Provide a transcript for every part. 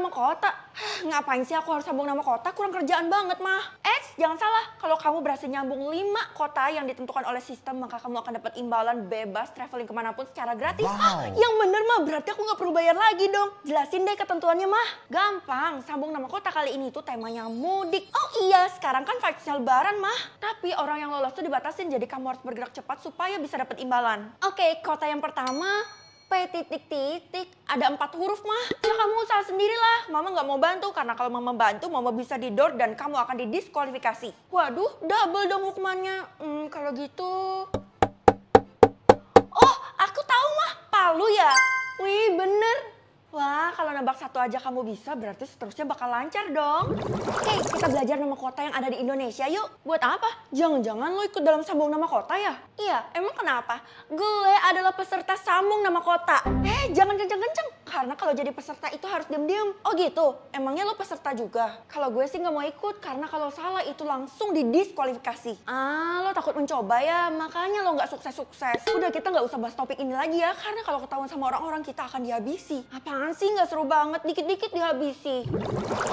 nama kota. Ngapain sih aku harus sambung nama kota? Kurang kerjaan banget, mah. Jangan salah. Kalau kamu berhasil nyambung 5 kota yang ditentukan oleh sistem, maka kamu akan dapat imbalan bebas traveling kemanapun secara gratis. Wow. Yang bener, mah. Berarti aku nggak perlu bayar lagi dong. Jelasin deh ketentuannya, mah. Gampang. Sambung nama kota kali ini tuh temanya mudik. Oh iya, sekarang kan vibes-nya lebaran, mah. Tapi orang yang lolos tuh dibatasin, jadi kamu harus bergerak cepat supaya bisa dapat imbalan. Oke, kota yang pertama. P titik titik, ada 4 huruf, mah. Ya kamu usaha sendirilah. Mama nggak mau bantu karena kalau mama bantu, mama bisa didor dan kamu akan didiskualifikasi. Waduh, double dong hukumannya. Kalau gitu. Oh, aku tahu, mah. Palu ya. Wih, bener. Wah, kalau nebak satu aja kamu bisa, berarti seterusnya bakal lancar dong. Oke, kita belajar nama kota yang ada di Indonesia yuk. Buat apa? Jangan-jangan lo ikut dalam sambung nama kota ya? Iya, emang kenapa? Gue adalah peserta sambung nama kota. Jangan kenceng-kenceng. Karena kalau jadi peserta itu harus diem-diem. Oh gitu? Emangnya lo peserta juga? Kalau gue sih nggak mau ikut, karena kalau salah itu langsung didiskualifikasi. Ah, lo takut mencoba ya? Makanya lo nggak sukses-sukses. Udah, kita nggak usah bahas topik ini lagi ya, karena kalau ketahuan sama orang-orang kita akan dihabisi. Apaan sih, nggak seru banget, dikit-dikit dihabisi.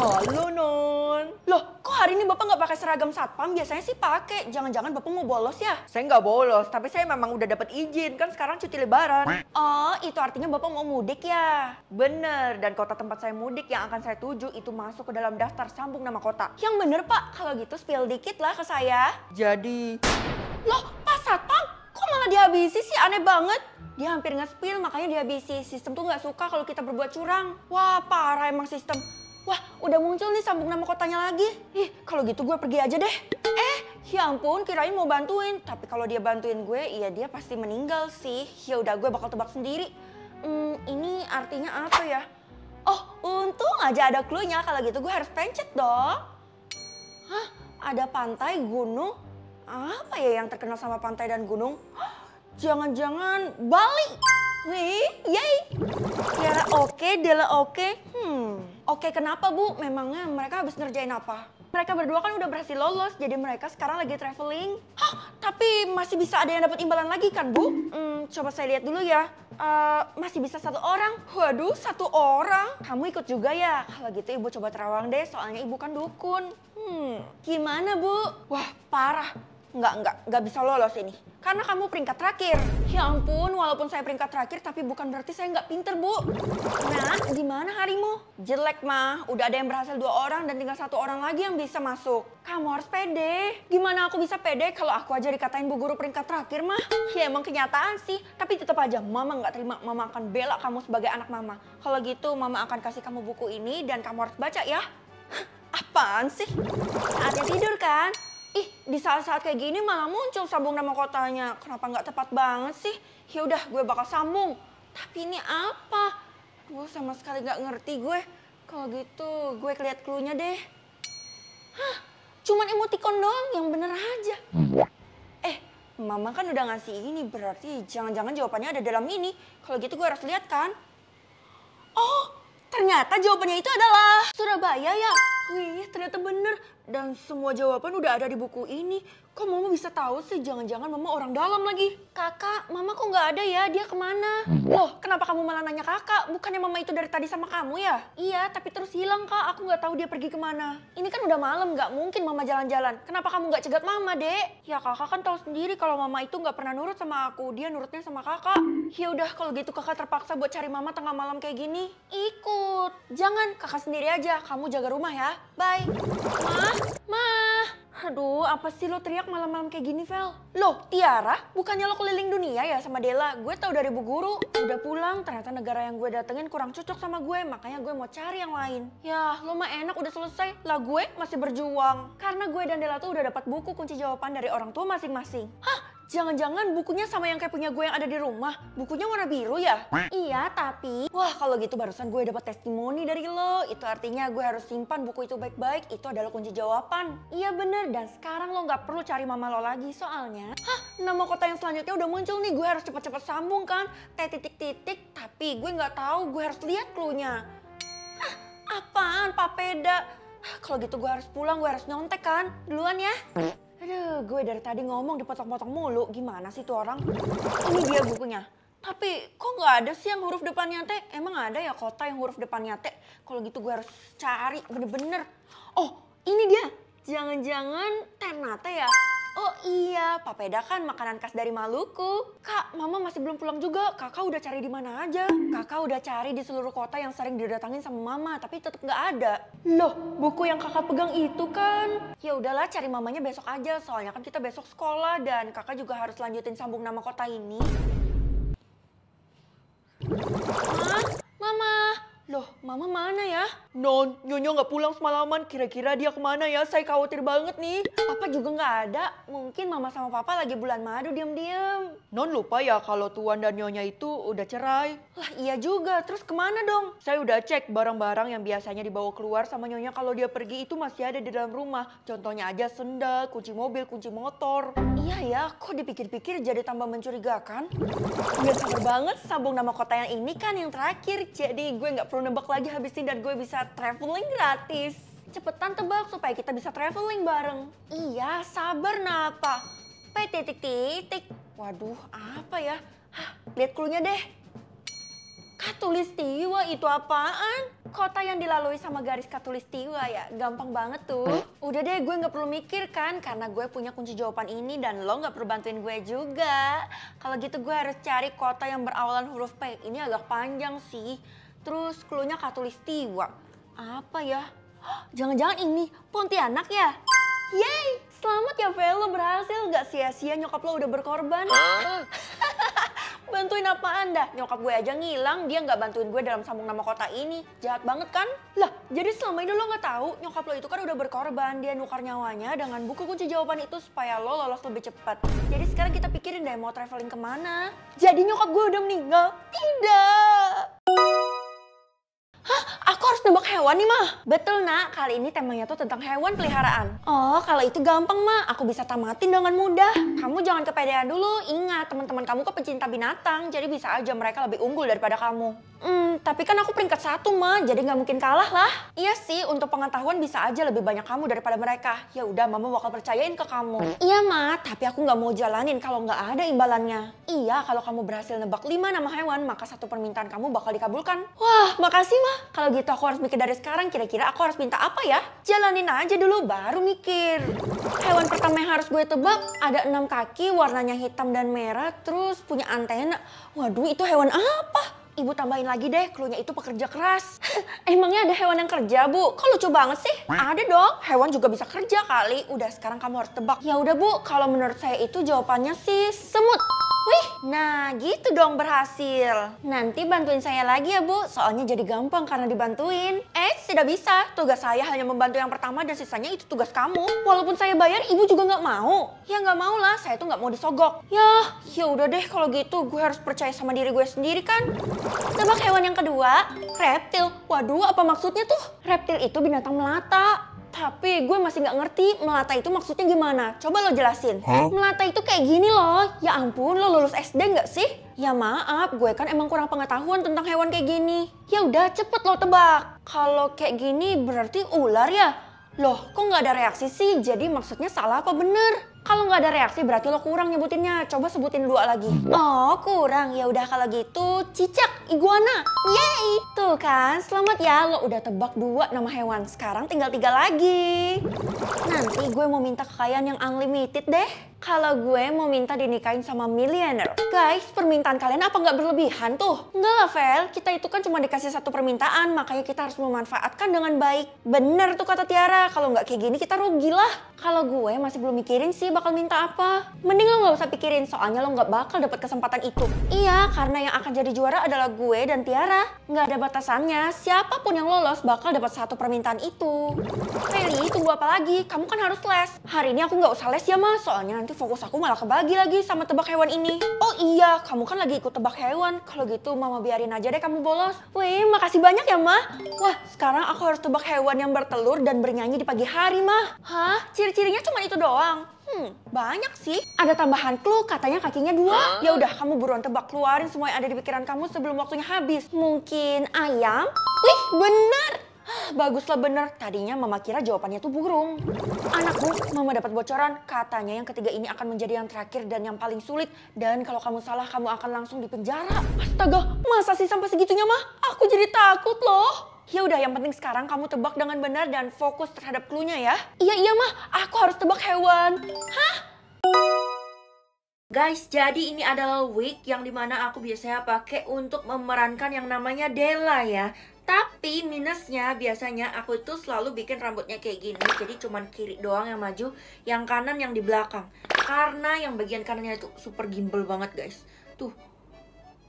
Halo Non. Loh, kok hari ini Bapak nggak pakai seragam satpam? Biasanya sih pakai. Jangan-jangan Bapak mau bolos ya? Saya nggak bolos, tapi saya memang udah dapat izin. Kan sekarang cuti lebaran. Oh, itu artinya Bapak mau mudik ya? Bener, dan kota tempat saya mudik yang akan saya tuju itu masuk ke dalam daftar sambung nama kota. Yang bener, Pak. Kalau gitu spill dikit lah ke saya. Jadi... Loh, Pak Satpam, kok malah dihabisi sih? Aneh banget. Dia hampir nge-spill, makanya dihabisi. Sistem tuh nggak suka kalau kita berbuat curang. Wah, parah emang sistem. Wah, udah muncul nih sambung nama kotanya lagi. Ih, kalau gitu gue pergi aja deh. Ya ampun, kirain mau bantuin. Tapi kalau dia bantuin gue, iya dia pasti meninggal sih. Ya udah, gue bakal tebak sendiri. Ini artinya apa ya? Oh, untung aja ada clue-nya. Kalau gitu gue harus pencet dong. Hah? Ada pantai, gunung. Apa ya yang terkenal sama pantai dan gunung? Jangan-jangan Bali. Wih, yay. Tiara oke, Dela oke. Oke, kenapa Bu? Memangnya mereka habis ngerjain apa? Mereka berdua kan udah berhasil lolos, jadi mereka sekarang lagi traveling. Hah, tapi masih bisa ada yang dapat imbalan lagi kan Bu? Coba saya lihat dulu ya. Masih bisa 1 orang. Waduh, 1 orang. Kamu ikut juga ya? Kalau gitu Ibu coba terawang deh, soalnya Ibu kan dukun. Gimana Bu? Wah, parah. Nggak bisa lolos ini. Karena kamu peringkat terakhir. Ya ampun, walaupun saya peringkat terakhir, tapi bukan berarti saya nggak pinter, Bu. Nah, gimana harimu? Jelek, mah. Udah ada yang berhasil 2 orang dan tinggal 1 orang lagi yang bisa masuk. Kamu harus pede. Gimana aku bisa pede kalau aku aja dikatain Bu Guru peringkat terakhir, mah? Ya emang kenyataan sih. Tapi tetap aja, Mama nggak terima. Mama akan bela kamu sebagai anak Mama. Kalau gitu, Mama akan kasih kamu buku ini dan kamu harus baca ya. Apaan sih? Saatnya tidur kan? Ih, di saat-saat kayak gini malah muncul sambung nama kotanya. Kenapa nggak tepat banget sih? Ya udah, gue bakal sambung. Tapi ini apa? Aduh, sama sekali nggak ngerti gue. Kalau gitu, gue lihat clue-nya deh. Hah, cuman emoticon doang, yang bener aja. Mama kan udah ngasih ini, berarti jangan-jangan jawabannya ada dalam ini. Kalau gitu gue harus lihat kan? Oh, ternyata jawabannya itu adalah Surabaya ya? Wih, ternyata bener. Dan semua jawaban udah ada di buku ini. Kok Mama bisa tahu sih? Jangan-jangan Mama orang dalam lagi. Kakak, Mama kok nggak ada ya? Dia kemana? Loh, kenapa kamu malah nanya kakak? Bukannya Mama itu dari tadi sama kamu ya? Iya, tapi terus hilang Kak. Aku nggak tahu dia pergi kemana. Ini kan udah malam, nggak mungkin Mama jalan-jalan. Kenapa kamu nggak cegat Mama, Dek? Ya kakak kan tahu sendiri kalau Mama itu nggak pernah nurut sama aku. Dia nurutnya sama kakak. Ya udah, kalau gitu kakak terpaksa buat cari Mama tengah malam kayak gini. Ikut. Jangan, kakak sendiri aja. Kamu jaga rumah ya. Bye. Mah. Aduh, apa sih lo teriak malam-malam kayak gini, Vel? Loh, Tiara, bukannya lo keliling dunia ya sama Dela? Gue tahu dari Bu Guru. Udah pulang, ternyata negara yang gue datengin kurang cocok sama gue, makanya gue mau cari yang lain. Yah, lo mah enak udah selesai. Lah gue masih berjuang. Karena gue dan Dela tuh udah dapat buku kunci jawaban dari orang tua masing-masing. Hah? Jangan-jangan bukunya sama yang kayak punya gue yang ada di rumah. Bukunya warna biru ya? Iya, tapi... Wah, kalau gitu barusan gue dapat testimoni dari lo. Itu artinya gue harus simpan buku itu baik-baik. Itu adalah kunci jawaban. Iya bener, dan sekarang lo nggak perlu cari Mama lo lagi. Soalnya... Hah? Nama kota yang selanjutnya udah muncul nih. Gue harus cepet-cepet sambung kan? T-titik-titik. Tapi gue nggak tahu. Gue harus lihat clue-nya. Hah? Apaan, papeda? Kalau gitu gue harus pulang. Gue harus nyontek kan? Duluan ya. Aduh, gue dari tadi ngomong dipotong-potong mulu. Gimana sih tuh orang? Ini dia bukunya. Tapi kok nggak ada sih yang huruf depannya T? Emang ada ya kota yang huruf depannya T? Kalau gitu gue harus cari bener-bener. Oh ini dia, jangan-jangan Ternate ya? Oh iya, papeda kan makanan khas dari Maluku. Kak, mama masih belum pulang juga. Kakak udah cari di mana aja? Kakak udah cari di seluruh kota yang sering didatangin sama mama, tapi tetap nggak ada. Loh, buku yang kakak pegang itu kan? Ya udahlah, cari mamanya besok aja. Soalnya kan kita besok sekolah dan kakak juga harus lanjutin sambung nama kota ini. Hah? Mama? Loh, mama mana ya? Non, Nyonya nggak pulang semalaman. Kira-kira dia kemana ya? Saya khawatir banget nih. Papa juga nggak ada. Mungkin mama sama papa lagi bulan madu diam-diam. Non lupa ya kalau Tuan dan Nyonya itu udah cerai. Lah iya juga. Terus kemana dong? Saya udah cek barang-barang yang biasanya dibawa keluar sama Nyonya kalau dia pergi itu masih ada di dalam rumah. Contohnya aja sendal, kunci mobil, kunci motor. Iya ya, kok dipikir-pikir jadi tambah mencurigakan? Gak sabar banget sambung nama kota yang ini kan yang terakhir. Jadi gue nggak perlu nebak lagi habis ini dan gue bisa traveling gratis. Cepetan tebak supaya kita bisa traveling bareng. Iya, sabar napa. P titik titik. Waduh, apa ya? Hah, lihat cluenya deh. Katulistiwa itu apaan? Kota yang dilalui sama garis katulistiwa ya, gampang banget tuh. Udah deh, gue nggak perlu mikir kan, karena gue punya kunci jawaban ini dan lo nggak perlu bantuin gue juga. Kalau gitu gue harus cari kota yang berawalan huruf P. Ini agak panjang sih. Terus cluenya katulistiwa. Apa ya? Jangan-jangan ini Pontianak ya? Yeay, selamat ya Vel, lo berhasil. Gak sia-sia nyokap lo udah berkorban. Bantuin apaan dah? Nyokap gue aja ngilang, dia nggak bantuin gue dalam sambung nama kota ini. Jahat banget kan? Lah, jadi selama ini lo nggak tahu nyokap lo itu kan udah berkorban. Dia nukar nyawanya dengan buku kunci jawaban itu supaya lo lolos lebih cepat. Jadi sekarang kita pikirin deh mau traveling kemana. Jadi nyokap gue udah meninggal? Tidak. Hah? Aku harus nebak hewan nih, Mah. Betul, Nak. Kali ini temanya tuh tentang hewan peliharaan. Oh, kalau itu gampang, Mah. Aku bisa tamatin dengan mudah. Kamu jangan kepedean dulu. Ingat, teman-teman kamu kan pecinta binatang. Jadi bisa aja mereka lebih unggul daripada kamu. Tapi kan aku peringkat 1, Mah. Jadi nggak mungkin kalah lah. Iya sih, untuk pengetahuan bisa aja lebih banyak kamu daripada mereka. Ya udah, Mama bakal percayain ke kamu. Iya, Mah. Tapi aku nggak mau jalanin kalau nggak ada imbalannya. Iya, kalau kamu berhasil nebak 5 nama hewan, maka 1 permintaan kamu bakal dikabulkan. Wah, makasih, Mah. Kalau gitu aku harus mikir dari sekarang, kira-kira aku harus minta apa ya? Jalanin aja dulu, baru mikir. Hewan pertama yang harus gue tebak, ada 6 kaki, warnanya hitam dan merah, terus punya antena. Waduh, itu hewan apa? Ibu tambahin lagi deh, cluenya itu pekerja keras. Emangnya ada hewan yang kerja, Bu? Kok lucu banget sih? Ada dong, hewan juga bisa kerja kali. Udah, sekarang kamu harus tebak. Ya udah, Bu, kalau menurut saya itu jawabannya sih semut. Wih, nah gitu dong berhasil. Nanti bantuin saya lagi ya, Bu. Soalnya jadi gampang karena dibantuin. Tidak bisa. Tugas saya hanya membantu yang pertama dan sisanya itu tugas kamu. Walaupun saya bayar, Ibu juga nggak mau. Ya nggak mau lah, saya tuh nggak mau disogok. Ya udah deh kalau gitu. Gue harus percaya sama diri gue sendiri kan. Tebak hewan yang kedua, reptil. Waduh, apa maksudnya tuh? Reptil itu binatang melata. Tapi gue masih nggak ngerti melata itu maksudnya gimana. Coba lo jelasin. Melata itu kayak gini loh. Ya ampun, lo lulus SD nggak sih? Ya maaf, gue kan emang kurang pengetahuan tentang hewan kayak gini. Ya udah, cepet lo tebak. Kalau kayak gini berarti ular ya? Loh, kok nggak ada reaksi sih? Jadi maksudnya salah apa bener? Kalau nggak ada reaksi berarti lo kurang nyebutinnya. Coba sebutin 2 lagi. Oh, kurang. Ya udah kalau gitu cicak, iguana. Yeay! Tuh kan, selamat ya. Lo udah tebak 2 nama hewan. Sekarang tinggal 3 lagi. Nanti gue mau minta kekayaan yang unlimited deh. Kalau gue mau minta dinikahin sama miliuner. Guys, permintaan kalian apa nggak berlebihan tuh? Enggak lah, Vel. Kita itu kan cuma dikasih 1 permintaan. Makanya kita harus memanfaatkan dengan baik. Bener tuh kata Tiara. Kalau nggak kayak gini kita rugi lah. Kalau gue masih belum mikirin sih bakal minta apa. Mending lo nggak usah pikirin. Soalnya lo nggak bakal dapet kesempatan itu. Iya, karena yang akan jadi juara adalah gue dan Tiara. Nggak ada batasannya. Siapapun yang lolos bakal dapat 1 permintaan itu. Feli, tunggu apa lagi? Kamu kan harus les. Hari ini aku nggak usah les ya, Mas. Soalnya nanti fokus aku malah kebagi lagi sama tebak hewan ini. Oh iya, kamu kan lagi ikut tebak hewan. Kalau gitu Mama biarin aja deh kamu bolos. Wih, makasih banyak ya, Ma. Wah, sekarang aku harus tebak hewan yang bertelur dan bernyanyi di pagi hari, Ma. Hah? Ciri-cirinya cuma itu doang? Banyak sih. Ada tambahan clue, katanya kakinya 2. Ya udah, kamu buruan tebak, keluarin semua yang ada di pikiran kamu sebelum waktunya habis. Mungkin ayam? Wih, bener. Baguslah bener. Tadinya mama kira jawabannya tuh burung. Anakku, mama dapat bocoran. Katanya yang ketiga ini akan menjadi yang terakhir dan yang paling sulit. Dan kalau kamu salah, kamu akan langsung dipenjara. Astaga, masa sih sampai segitunya mah? Aku jadi takut loh. Ya udah, yang penting sekarang kamu tebak dengan benar dan fokus terhadap clue-nya ya. Iya mah, aku harus tebak hewan. Hah? Guys, jadi ini adalah wig yang dimana aku biasanya pakai untuk memerankan yang namanya Della ya. Tapi minusnya biasanya aku itu selalu bikin rambutnya kayak gini. Jadi cuman kiri doang yang maju, yang kanan yang di belakang. Karena yang bagian kanannya itu super gimbal banget guys. Tuh,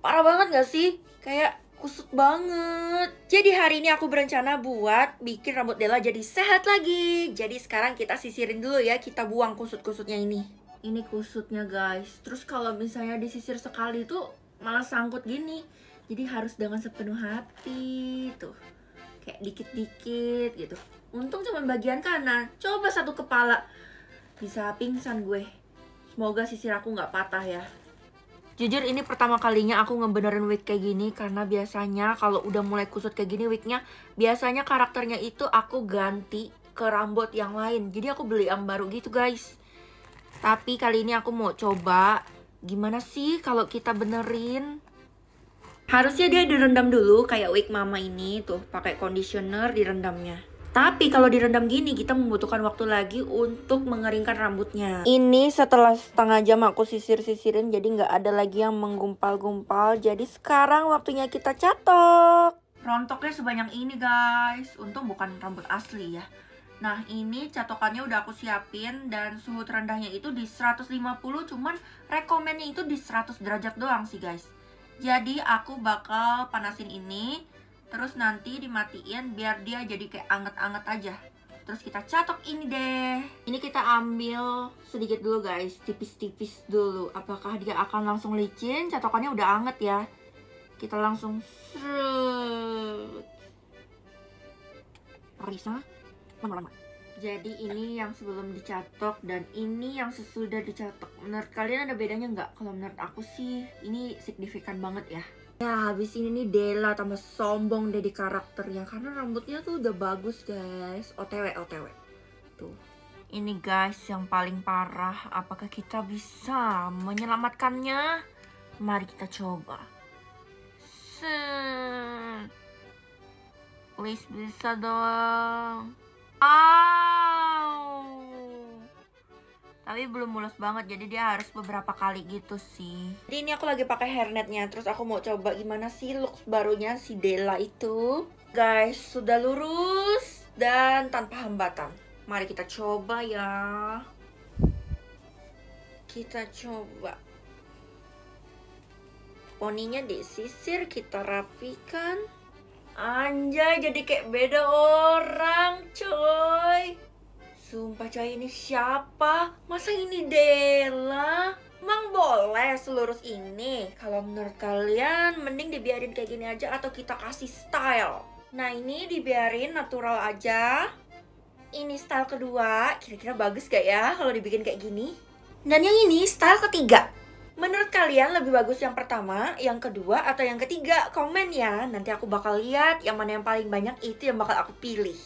parah banget gak sih? Kayak kusut banget. Jadi hari ini aku berencana buat bikin rambut Della jadi sehat lagi. Jadi sekarang kita sisirin dulu ya, kita buang kusut-kusutnya ini. Ini kusutnya guys. Terus kalau misalnya disisir sekali tuh malah sangkut gini. Jadi harus dengan sepenuh hati tuh. Kayak dikit-dikit gitu. Untung cuma bagian kanan. Coba satu kepala. Bisa pingsan gue. Semoga sisir aku nggak patah ya. Jujur ini pertama kalinya aku ngebenerin wig kayak gini. Karena biasanya kalau udah mulai kusut kayak gini wignya, biasanya karakternya itu aku ganti ke rambut yang lain. Jadi aku beli yang baru gitu guys. Tapi kali ini aku mau coba gimana sih kalau kita benerin. Harusnya dia direndam dulu kayak wig mama ini tuh, pakai conditioner direndamnya. Tapi kalau direndam gini kita membutuhkan waktu lagi untuk mengeringkan rambutnya. Ini setelah setengah jam aku sisir-sisirin jadi nggak ada lagi yang menggumpal-gumpal. Jadi sekarang waktunya kita catok. Rontoknya sebanyak ini guys. Untung bukan rambut asli ya. Nah ini catokannya udah aku siapin dan suhu terendahnya itu di 150, cuman rekomennya itu di 100 derajat doang sih guys. Jadi aku bakal panasin ini, terus nanti dimatiin biar dia jadi kayak anget-anget aja. Terus kita catok ini deh. Ini kita ambil sedikit dulu guys, tipis-tipis dulu. Apakah dia akan langsung licin? Catokannya udah anget ya. Kita langsung serut. Risa lama-lama. Jadi ini yang sebelum dicatok dan ini yang sesudah dicatok. Menurut kalian ada bedanya nggak? Kalau menurut aku sih ini signifikan banget ya. Ya habis ini nih Della tambah sombong deh di karakternya. Karena rambutnya tuh udah bagus guys. OTW. Tuh. Ini guys yang paling parah. Apakah kita bisa menyelamatkannya? Mari kita coba. Please bisa dong. Tapi belum mulus banget, jadi dia harus beberapa kali gitu sih. Jadi ini aku lagi pakai hairnetnya, terus aku mau coba gimana sih looks barunya si Della itu. Guys, sudah lurus dan tanpa hambatan. Mari kita coba ya. Kita coba. Poninya disisir, kita rapikan. Anjay, jadi kayak beda orang, coy. Sumpah coy, ini siapa? Masa ini Della? Emang boleh selurus ini? Kalau menurut kalian, mending dibiarin kayak gini aja atau kita kasih style? Nah ini dibiarin natural aja. Ini style kedua, kira-kira bagus gak ya kalau dibikin kayak gini? Dan yang ini style ketiga. Menurut kalian lebih bagus yang pertama, yang kedua, atau yang ketiga? Komen ya, nanti aku bakal lihat yang mana yang paling banyak itu yang bakal aku pilih.